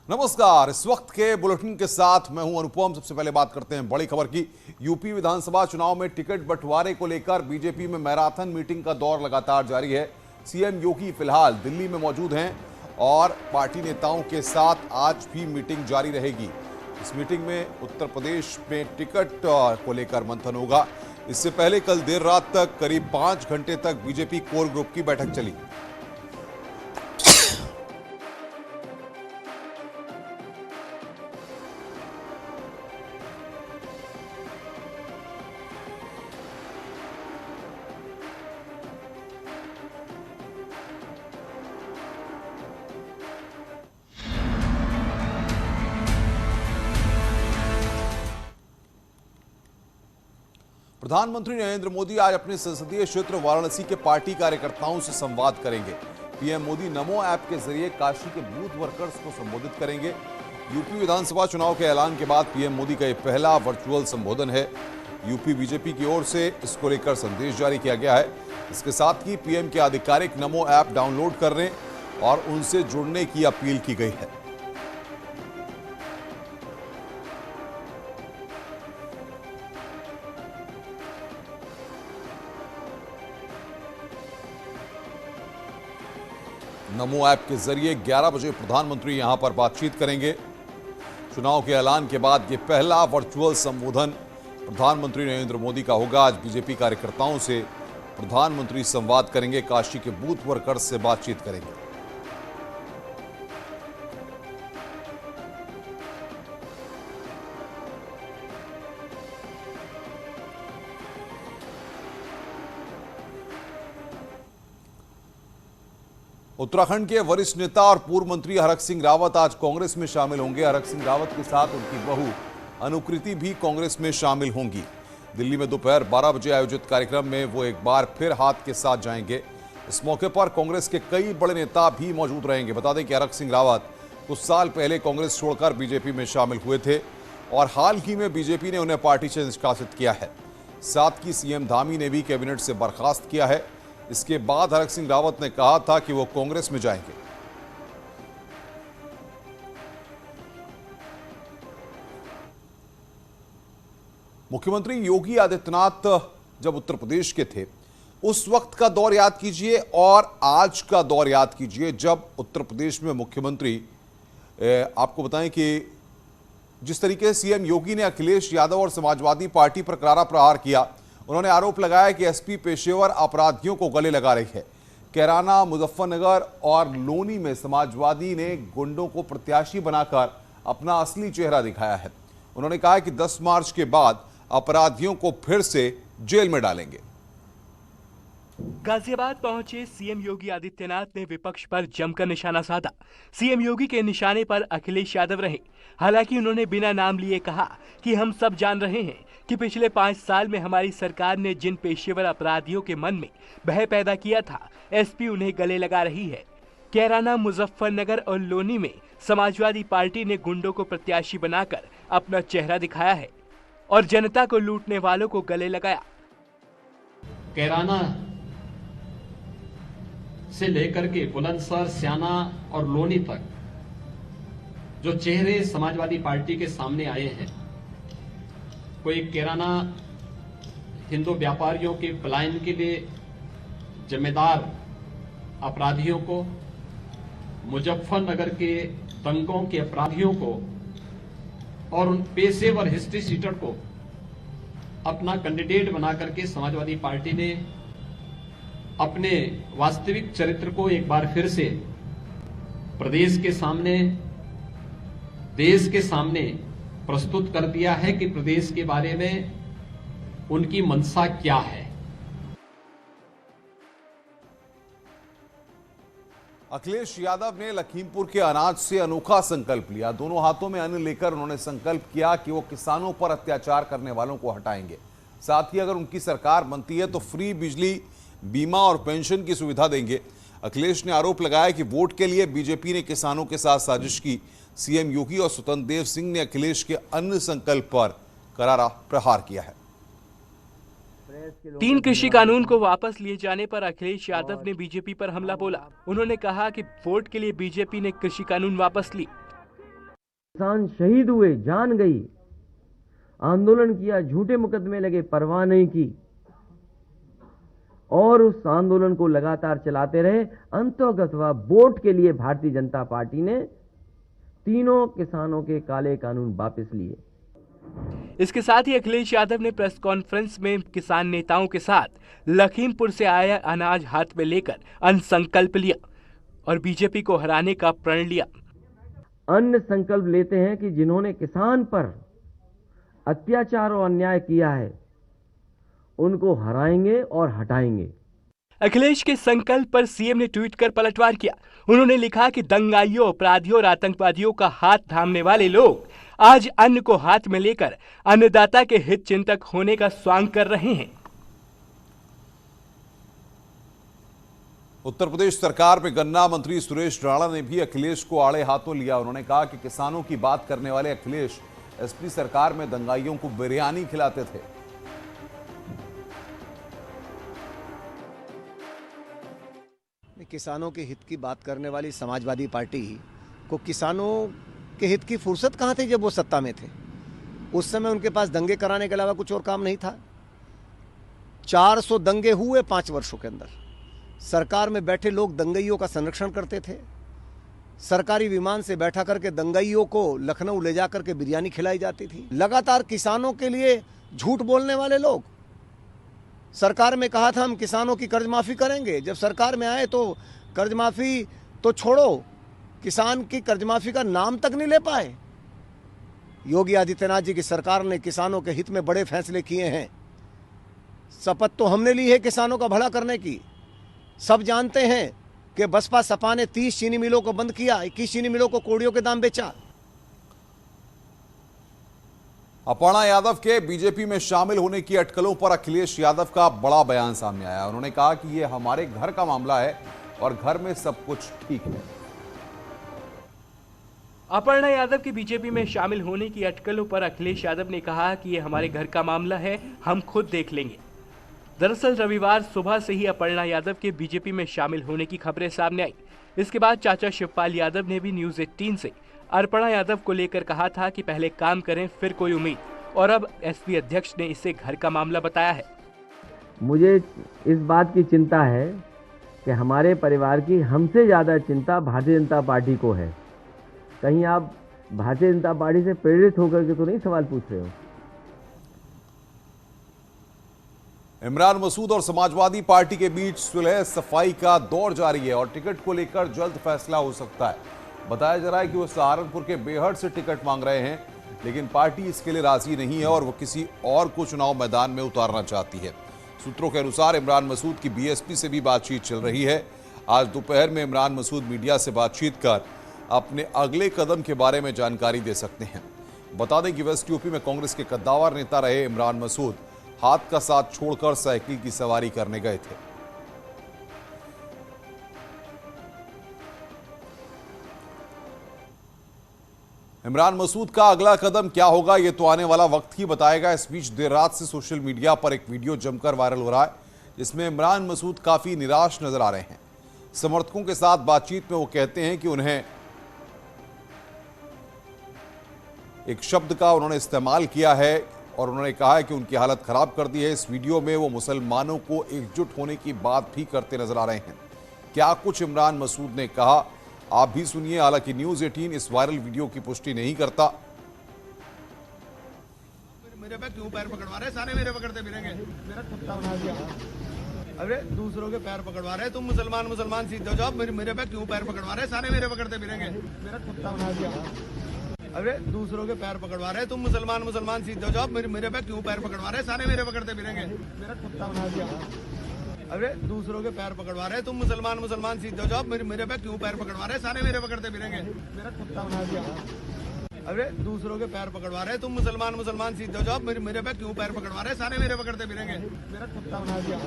नमस्कार। इस वक्त के बुलेटिन के साथ मैं हूं अनुपम। सबसे पहले बात करते हैं बड़ी खबर की। यूपी विधानसभा चुनाव में टिकट बंटवारे को लेकर बीजेपी में मैराथन मीटिंग का दौर लगातार जारी है। सीएम योगी फिलहाल दिल्ली में मौजूद हैं और पार्टी नेताओं के साथ आज भी मीटिंग जारी रहेगी। इस मीटिंग में उत्तर प्रदेश में टिकट को लेकर मंथन होगा। इससे पहले कल देर रात तक करीब 5 घंटे तक बीजेपी कोर ग्रुप की बैठक चली। प्रधानमंत्री नरेंद्र मोदी आज अपने संसदीय क्षेत्र वाराणसी के पार्टी कार्यकर्ताओं से संवाद करेंगे। पीएम मोदी नमो ऐप के जरिए काशी के बूथ वर्कर्स को संबोधित करेंगे। यूपी विधानसभा चुनाव के ऐलान के बाद पीएम मोदी का यह पहला वर्चुअल संबोधन है। यूपी बीजेपी की ओर से इसको लेकर संदेश जारी किया गया है। इसके साथ ही पीएम के आधिकारिक नमो ऐप डाउनलोड करने और उनसे जुड़ने की अपील की गई है। नमो ऐप के जरिए 11 बजे प्रधानमंत्री यहां पर बातचीत करेंगे। चुनाव के ऐलान के बाद यह पहला वर्चुअल संबोधन प्रधानमंत्री नरेंद्र मोदी का होगा। आज बीजेपी कार्यकर्ताओं से प्रधानमंत्री संवाद करेंगे, काशी के बूथ वर्कर्स से बातचीत करेंगे। उत्तराखंड के वरिष्ठ नेता और पूर्व मंत्री हरक सिंह रावत आज कांग्रेस में शामिल होंगे। हरक सिंह रावत के साथ उनकी बहू अनुकृति भी कांग्रेस में शामिल होंगी। दिल्ली में दोपहर 12 बजे आयोजित कार्यक्रम में वो एक बार फिर हाथ के साथ जाएंगे। इस मौके पर कांग्रेस के कई बड़े नेता भी मौजूद रहेंगे। बता दें कि हरक सिंह रावत कुछ साल पहले कांग्रेस छोड़कर बीजेपी में शामिल हुए थे और हाल ही में बीजेपी ने उन्हें पार्टी से निष्कासित किया है। साथ ही सीएम धामी ने भी कैबिनेट से बर्खास्त किया है। इसके बाद हरक सिंह रावत ने कहा था कि वो कांग्रेस में जाएंगे। मुख्यमंत्री योगी आदित्यनाथ जब उत्तर प्रदेश के थे उस वक्त का दौर याद कीजिए और आज का दौर याद कीजिए जब उत्तर प्रदेश में मुख्यमंत्री, आपको बताएं कि जिस तरीके से सीएम योगी ने अखिलेश यादव और समाजवादी पार्टी पर करारा प्रहार किया। उन्होंने आरोप लगाया कि एसपी पेशेवर अपराधियों को गले लगा रही है। कैराना, मुजफ्फरनगर और लोनी में समाजवादी ने गुंडों को प्रत्याशी बनाकर अपना असली चेहरा दिखाया है। उन्होंने कहा कि 10 मार्च के बाद अपराधियों को फिर से जेल में डालेंगे। गाजियाबाद पहुंचे सीएम योगी आदित्यनाथ ने विपक्ष पर जमकर निशाना साधा। सीएम योगी के निशाने पर अखिलेश यादव रहे। हालांकि उन्होंने बिना नाम लिए कहा कि हम सब जान रहे हैं कि पिछले 5 साल में हमारी सरकार ने जिन पेशेवर अपराधियों के मन में भय पैदा किया था, एसपी उन्हें गले लगा रही है। कैराना, मुजफ्फरनगर और लोनी में समाजवादी पार्टी ने गुंडों को प्रत्याशी बनाकर अपना चेहरा दिखाया है और जनता को लूटने वालों को गले लगाया। कैराना से लेकर के बुलंदशहर, स्याना और लोनी तक जो चेहरे समाजवादी पार्टी के सामने आए हैं, कोई कैराना हिंदू व्यापारियों के पलायन के लिए जिम्मेदार अपराधियों को, मुजफ्फरनगर के दंगों के अपराधियों को और उन पेशेवर हिस्ट्री सीटर को अपना कैंडिडेट बना करके समाजवादी पार्टी ने अपने वास्तविक चरित्र को एक बार फिर से प्रदेश के सामने, देश के सामने प्रस्तुत कर दिया है कि प्रदेश के बारे में उनकी मंशा क्या है। अखिलेश यादव ने लखीमपुर के अनाज से अनोखा संकल्प लिया। दोनों हाथों में अन्न लेकर उन्होंने संकल्प किया कि वो किसानों पर अत्याचार करने वालों को हटाएंगे। साथ ही अगर उनकी सरकार बनती है तो फ्री बिजली, बीमा और पेंशन की सुविधा देंगे। अखिलेश ने आरोप लगाया कि वोट के लिए बीजेपी ने किसानों के साथ साजिश की। सीएम योगी और स्वतंत्र देव सिंह ने अखिलेश के अन्न संकल्प पर करारा प्रहार किया है। 3 कृषि कानून को वापस लिए जाने पर अखिलेश यादव ने बीजेपी पर हमला बोला। उन्होंने कहा कि वोट के लिए बीजेपी ने कृषि कानून वापस ली। किसान शहीद हुए, जान गई, आंदोलन किया, झूठे मुकदमे लगे, परवाह नहीं की और उस आंदोलन को लगातार चलाते रहे। अंततः वोट के लिए भारतीय जनता पार्टी ने तीनों किसानों के काले कानून वापस लिए। इसके साथ ही अखिलेश यादव ने प्रेस कॉन्फ्रेंस में किसान नेताओं के साथ लखीमपुर से आया अनाज हाथ में लेकर अन्न संकल्प लिया और बीजेपी को हराने का प्रण लिया। अन्न संकल्प लेते हैं कि जिन्होंने किसान पर अत्याचार और अन्याय किया है उनको हराएंगे और हटाएंगे। अखिलेश के संकल्प पर सीएम ने ट्वीट कर पलटवार किया। उन्होंने लिखा कि दंगाइयों, अपराधियों और आतंकवादियों का हाथ थामने वाले लोग आज अन्न को हाथ में लेकर अन्नदाता के हित चिंतक होने का स्वांग कर रहे हैं। उत्तर प्रदेश सरकार में गन्ना मंत्री सुरेश राणा ने भी अखिलेश को आड़े हाथों लिया। उन्होंने कहा कि किसानों की बात करने वाले अखिलेश एसपी सरकार में दंगाइयों को बिरयानी खिलाते थे। किसानों के हित की बात करने वाली समाजवादी पार्टी को किसानों के हित की फुर्सत कहाँ थी जब वो सत्ता में थे। उस समय उनके पास दंगे कराने के अलावा कुछ और काम नहीं था। 400 दंगे हुए 5 वर्षों के अंदर। सरकार में बैठे लोग दंगइयों का संरक्षण करते थे। सरकारी विमान से बैठा करके दंगइयों को लखनऊ ले जा करके बिरयानी खिलाई जाती थी। लगातार किसानों के लिए झूठ बोलने वाले लोग। सरकार में कहा था हम किसानों की कर्ज माफी करेंगे, जब सरकार में आए तो कर्ज माफी तो छोड़ो, किसान की कर्ज माफी का नाम तक नहीं ले पाए। योगी आदित्यनाथ जी की सरकार ने किसानों के हित में बड़े फैसले किए हैं। शपथ तो हमने ली है किसानों का भला करने की। सब जानते हैं कि बसपा सपा ने 30 चीनी मिलों को बंद किया, 21 चीनी मिलों को कौड़ियों के दाम बेचा। अपर्णा यादव के बीजेपी में शामिल होने की अटकलों पर अखिलेश यादव का बड़ा बयान सामने आया। उन्होंने कहा कि यह हमारे घर का मामला है और घर में सब कुछ ठीक है। अपर्णा यादव के बीजेपी में शामिल होने की अटकलों पर अखिलेश यादव ने कहा कि यह हमारे घर का मामला है, हम खुद देख लेंगे। दरअसल रविवार सुबह से ही अपर्णा यादव के बीजेपी में शामिल होने की खबरें सामने आई। इसके बाद चाचा शिवपाल यादव ने भी न्यूज 18 से अपर्णा यादव को लेकर कहा था कि पहले काम करें फिर कोई उम्मीद, और अब एसपी अध्यक्ष ने इसे घर का मामला बताया है। मुझे इस बात की चिंता है कि हमारे परिवार की हमसे ज़्यादा चिंता भारतीय जनता पार्टी को है। कहीं आप भारतीय जनता पार्टी से प्रेरित होकर के तो नहीं सवाल पूछ रहे हो? इमरान मसूद और समाजवादी पार्टी के बीच सुलह सफाई का दौर जारी है और टिकट को लेकर जल्द फैसला हो सकता है। बताया जा रहा है कि वो सहारनपुर के बेहट से टिकट मांग रहे हैं, लेकिन पार्टी इसके लिए राजी नहीं है और वो किसी और को चुनाव मैदान में उतारना चाहती है। सूत्रों के अनुसार इमरान मसूद की बीएसपी से भी बातचीत चल रही है। आज दोपहर में इमरान मसूद मीडिया से बातचीत कर अपने अगले कदम के बारे में जानकारी दे सकते हैं। बता दें कि वेस्ट यूपी में कांग्रेस के कद्दावर नेता रहे इमरान मसूद हाथ का साथ छोड़कर साइकिल की सवारी करने गए थे। इमरान मसूद का अगला कदम क्या होगा यह तो आने वाला वक्त ही बताएगा। इस बीच देर रात से सोशल मीडिया पर एक वीडियो जमकर वायरल हो रहा है, जिसमें इमरान मसूद काफी निराश नजर आ रहे हैं। समर्थकों के साथ बातचीत में वो कहते हैं कि उन्हें एक शब्द का उन्होंने इस्तेमाल किया है और उन्होंने कहा है कि उनकी हालत खराब कर दी है। इस वीडियो में वो मुसलमानों को एकजुट होने की बात भी करते नजर आ रहे हैं। क्या कुछ इमरान मसूद ने कहा, आप भी सुनिए। हालांकि न्यूज 18 इस वायरल वीडियो की पुष्टि नहीं करता। मेरे पे क्यों पैर पकड़वा रहे? सारे मेरे पकड़ते फिरेंगे, मेरा कुत्ता बना दिया। अरे दूसरों के पैर पकड़वा रहे, तुम मुसलमान सीधे जाओ। मेरे पे क्यों पैर पकड़वा रहे? सारे मेरे पकड़ते फिरेंगे, मेरा कुत्ता बना दिया। अरे दूसरों के पैर पकड़वा रहे, तुम मुसलमान सीधे जाओ। मेरे पे क्यों पैर पकड़वा रहे? सारे मेरे पकड़ते फिरेंगे, मेरा कुत्ता बना दिया। अरे दूसरों के पैर पकड़वा रहे, तुम मुसलमान सीधे जाओ। मेरे पे क्यों पैर पकड़वा रहे? सारे मेरे पकड़ते फिरेंगे, मेरा कुत्ता बना दिया। अरे दूसरों के पैर पकड़वा रहे, तुम मुसलमान सीधे जाओ। मेरे पे क्यों पैर पकड़वा रहे? सारे मेरे पकड़ते फिरेंगे, मेरा कुत्ता बना दिया।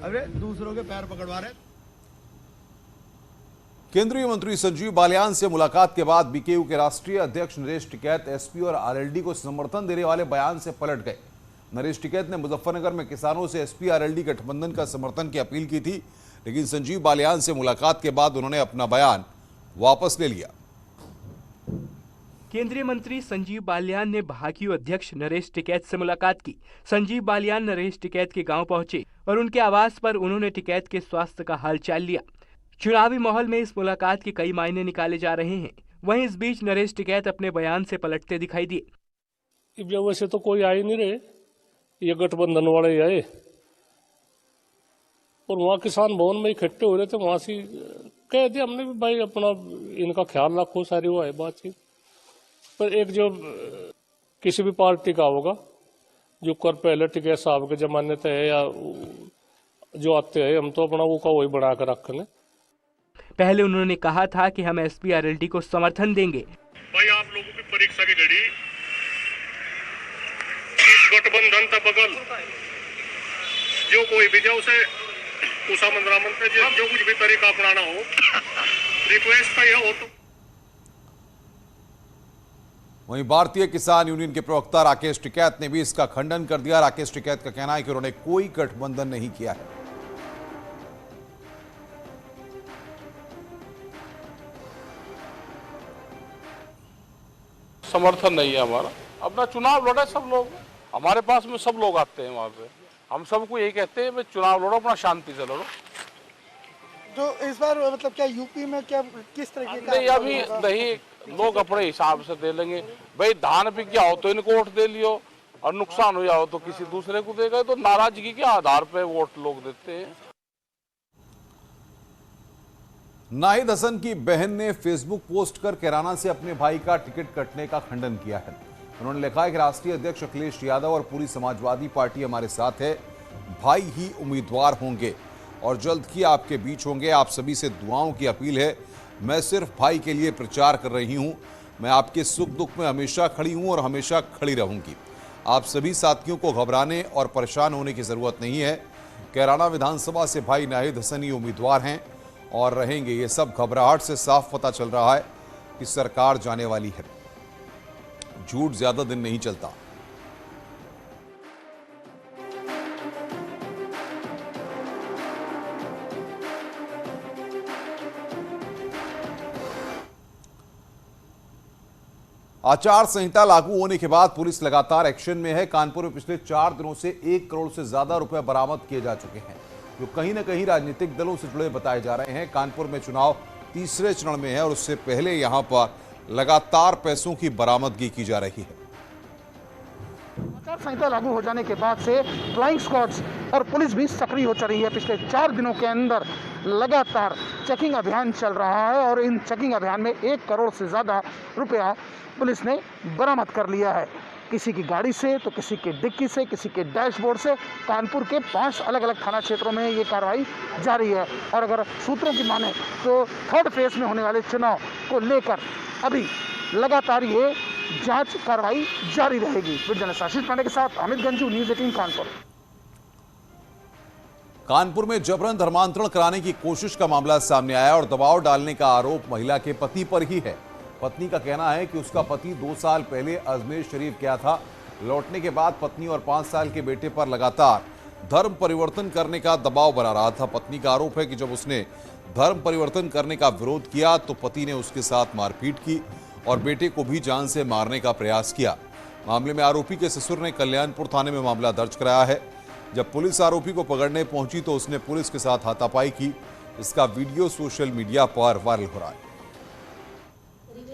अरे दूसरों के पैर पकड़वा रहे। केंद्रीय मंत्री संजीव बालियान से मुलाकात के बाद बीकेयू के राष्ट्रीय अध्यक्ष नरेश टिकैत एसपी और आरएलडी को समर्थन देने वाले बयान से पलट गए। नरेश टिकैत ने मुजफ्फरनगर में किसानों से एसपी आरएलडी गठबंधन का समर्थन की अपील की थी, लेकिन संजीव बालियान से मुलाकात के बाद उन्होंने अपना बयान वापस ले लिया। केंद्रीय मंत्री संजीव बालियान ने भाकियू अध्यक्ष नरेश टिकैत से मुलाकात की। संजीव बालियान नरेश टिकैत के गांव पहुंचे और उनके आवास पर उन्होंने टिकैत के स्वास्थ्य का हालचाल लिया। चुनावी माहौल में इस मुलाकात के कई मायने निकाले जा रहे हैं। वहीं इस बीच नरेश टिकैत अपने बयान से पलटते दिखाई दिए। वैसे तो कोई आए नहीं रहे, ये गठबंधन वाले आए और वहाँ किसान भवन में इकट्ठे हो रहे थे। वहां से कह दिया हमने भी भाई अपना इनका ख्याल रखो, सारी वो है बातचीत। पर एक जो किसी भी पार्टी का होगा जो कर पहले टिकैत साहब के जमाने से है या जो आते हैं, हम तो अपना वो का वही बना कर रखेंगे। पहले उन्होंने कहा था कि हम SPRLD को समर्थन देंगे। भाई आप लोगों की परीक्षा की घड़ी इस गठबंधन का बगल जो कोई भी जाओ उसे उषा मंदरामन पे जो कुछ भी तरीका अपनाना हो, रिक्वेस्ट का यह हो तो। वहीं भारतीय किसान यूनियन के प्रवक्ता राकेश टिकैत ने भी इसका खंडन कर दिया। राकेश टिकैत का कहना है कि उन्होंने कोई गठबंधन नहीं किया है। समर्थन नहीं है हमारा, अपना चुनाव लड़े सब लोग। हमारे पास में सब लोग आते हैं वहाँ पे, हम सबको यही कहते हैं चुनाव लड़ो, अपना शांति से लड़ो। जो इस बार मतलब क्या यूपी में क्या किस तरीके का? नहीं अभी नहीं, लोग अपने हिसाब से दे लेंगे। भाई धान बिक गया हो तो इनको वोट दे लियो और नुकसान हो जाओ तो किसी दूसरे को देगा। तो नाराजगी के आधार पे वोट लोग देते हैं। नाहिद हसन की बहन ने फेसबुक पोस्ट कर कैराना से अपने भाई का टिकट कटने का खंडन किया है। उन्होंने लिखा है कि राष्ट्रीय अध्यक्ष अखिलेश यादव और पूरी समाजवादी पार्टी हमारे साथ है। भाई ही उम्मीदवार होंगे और जल्द ही आपके बीच होंगे। आप सभी से दुआओं की अपील है। मैं सिर्फ भाई के लिए प्रचार कर रही हूं। मैं आपके सुख दुख में हमेशा खड़ी हूं और हमेशा खड़ी रहूंगी। आप सभी साथियों को घबराने और परेशान होने की जरूरत नहीं है। कैराना विधानसभा से भाई नाहिद हसन ही उम्मीदवार हैं और रहेंगे। ये सब घबराहट से साफ पता चल रहा है कि सरकार जाने वाली है। झूठ ज्यादा दिन नहीं चलता। आचार संहिता लागू होने के बाद पुलिस लगातार एक्शन में है। कानपुर में पिछले 4 दिनों से 1 करोड़ से ज्यादा रुपए बरामद किए जा चुके हैं, जो कहीं ना कहीं राजनीतिक दलों से जुड़े बताए जा रहे हैं। कानपुर में चुनाव तीसरे चरण में है और उससे पहले यहां पर लगातार पैसों की बरामदगी की जा रही है। आचार संहिता लागू हो जाने के बाद से फ्लाइंग स्क्वाड्स और पुलिस भी सक्रिय हो चली है। पिछले 4 दिनों के अंदर लगातार चेकिंग अभियान चल रहा है और इन चेकिंग अभियान में 1 करोड़ से ज़्यादा रुपया पुलिस ने बरामद कर लिया है। किसी की गाड़ी से तो किसी के डिक्की से, किसी के डैशबोर्ड से। कानपुर के 5 अलग अलग थाना क्षेत्रों में ये कार्रवाई जारी है और अगर सूत्रों की माने तो 3rd फेज में होने वाले चुनाव को लेकर अभी लगातार ये जांच कार्रवाई जारी रहेगी। वीडियो आशीष पांडे के साथ अमित गंजू, न्यूज़ 18 कानपुर। कानपुर में जबरन धर्मांतरण कराने की कोशिश का मामला सामने आया और दबाव डालने का आरोप महिला के पति पर ही है। पत्नी का कहना है कि उसका पति 2 साल पहले अजमेर शरीफ गया था। लौटने के बाद पत्नी और 5 साल के बेटे पर लगातार धर्म परिवर्तन करने का दबाव बना रहा था। पत्नी का आरोप है कि जब उसने धर्म परिवर्तन करने का विरोध किया तो पति ने उसके साथ मारपीट की और बेटे को भी जान से मारने का प्रयास किया। मामले में आरोपी के ससुर ने कल्याणपुर थाने में मामला दर्ज कराया है। जब पुलिस आरोपी को पकड़ने पहुंची तो उसने पुलिस के साथ हाथापाई की। इसका वीडियो सोशल मीडिया पर वायरल हो रहा है।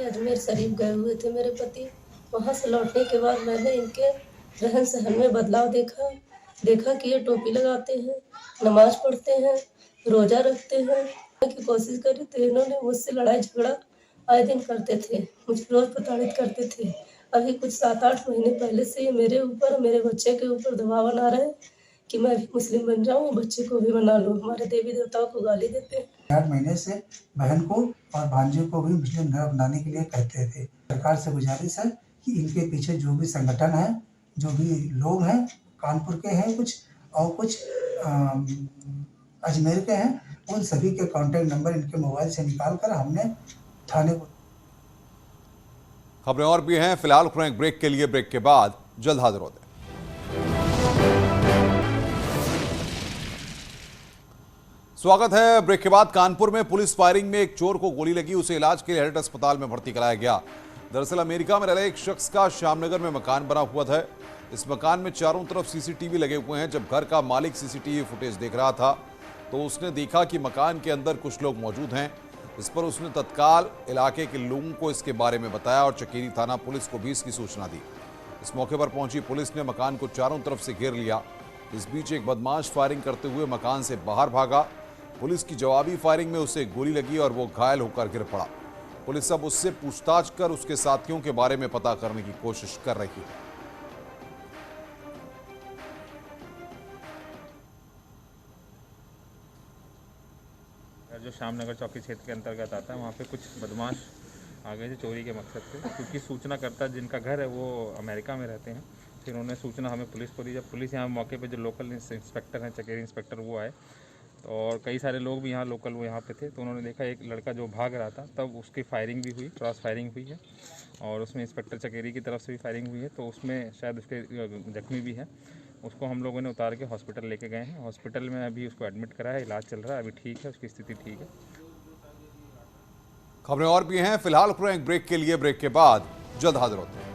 अजमेर शरीफ गए हुए थे मेरे पति। वहां से लौटने के बाद मैंने इनके रहन सहन में बदलाव देखा कि ये टोपी लगाते हैं, नमाज पढ़ते हैं, रोजा रखते हैं। की कोशिश करी तो इन्होंने मुझसे लड़ाई झगड़ा आए दिन करते थे, मुझे रोज प्रताड़ित करते थे। अभी कुछ 7-8 महीने पहले से ये मेरे ऊपर, मेरे बच्चे के ऊपर दबाव बना रहे कि मैं भी मुस्लिम बन जाऊं, बच्चे को भी बना लूं। हमारे देवी देवताओं को गाली देते हैं। 8 महीने से बहन को और भांजे को भी मुस्लिम घर बनाने के लिए कहते थे। सरकार से गुजारिश है कि इनके पीछे जो भी संगठन है, जो भी लोग हैं, कानपुर के हैं कुछ और कुछ अजमेर के हैं, उन सभी के कॉन्टैक्ट नंबर इनके मोबाइल से निकाल कर हमने थाने को। खबरें और भी हैं, फिलहाल एक ब्रेक के लिए। ब्रेक के बाद जल्द हाजिर होते हैं। स्वागत है। ब्रेक के बाद कानपुर में पुलिस फायरिंग में एक चोर को गोली लगी। उसे इलाज के लिए हेरिटेज अस्पताल में भर्ती कराया गया। दरअसल अमेरिका में रह रहे एक शख्स का श्यामनगर में मकान बना हुआ था। इस मकान में चारों तरफ सीसीटीवी लगे हुए हैं। जब घर का मालिक सीसीटीवी फुटेज देख रहा था तो उसने देखा कि मकान के अंदर कुछ लोग मौजूद हैं। इस पर उसने तत्काल इलाके के लोगों को इसके बारे में बताया और चकेरी थाना पुलिस को भी इसकी सूचना दी। इस मौके पर पहुंची पुलिस ने मकान को चारों तरफ से घेर लिया। इस बीच एक बदमाश फायरिंग करते हुए मकान से बाहर भागा। पुलिस की जवाबी फायरिंग में उसे गोली लगी और वो घायल होकर गिर पड़ा। पुलिस अब उससे पूछताछ कर उसके साथियों के बारे में पता करने की कोशिश कर रही है। जो श्यामनगर चौकी क्षेत्र के अंतर्गत आता है, वहाँ पे कुछ बदमाश आ गए थे चोरी के मकसद से, क्योंकि सूचनाकर्ता जिनका घर है वो अमेरिका में रहते हैं। फिर उन्होंने सूचना हमें पुलिस को दी। जब पुलिस यहाँ मौके पे जो लोकल इंस्पेक्टर हैं, चकेरी इंस्पेक्टर, वो आए और कई सारे लोग भी यहाँ लोकल वो यहाँ पे थे, तो उन्होंने देखा एक लड़का जो भाग रहा था, तब उसकी फायरिंग भी हुई, क्रॉस फायरिंग हुई है और उसमें इंस्पेक्टर चकेरी की तरफ से भी फायरिंग हुई है। तो उसमें शायद उसके जख्मी भी हैं। उसको हम लोगों ने उतार के हॉस्पिटल लेके गए हैं। हॉस्पिटल में अभी उसको एडमिट करा है, इलाज चल रहा है, अभी ठीक है, उसकी स्थिति ठीक है। खबरें और भी हैं, फिलहाल ब्रेक के लिए, ब्रेक के बाद जल्द हाजिर होते हैं।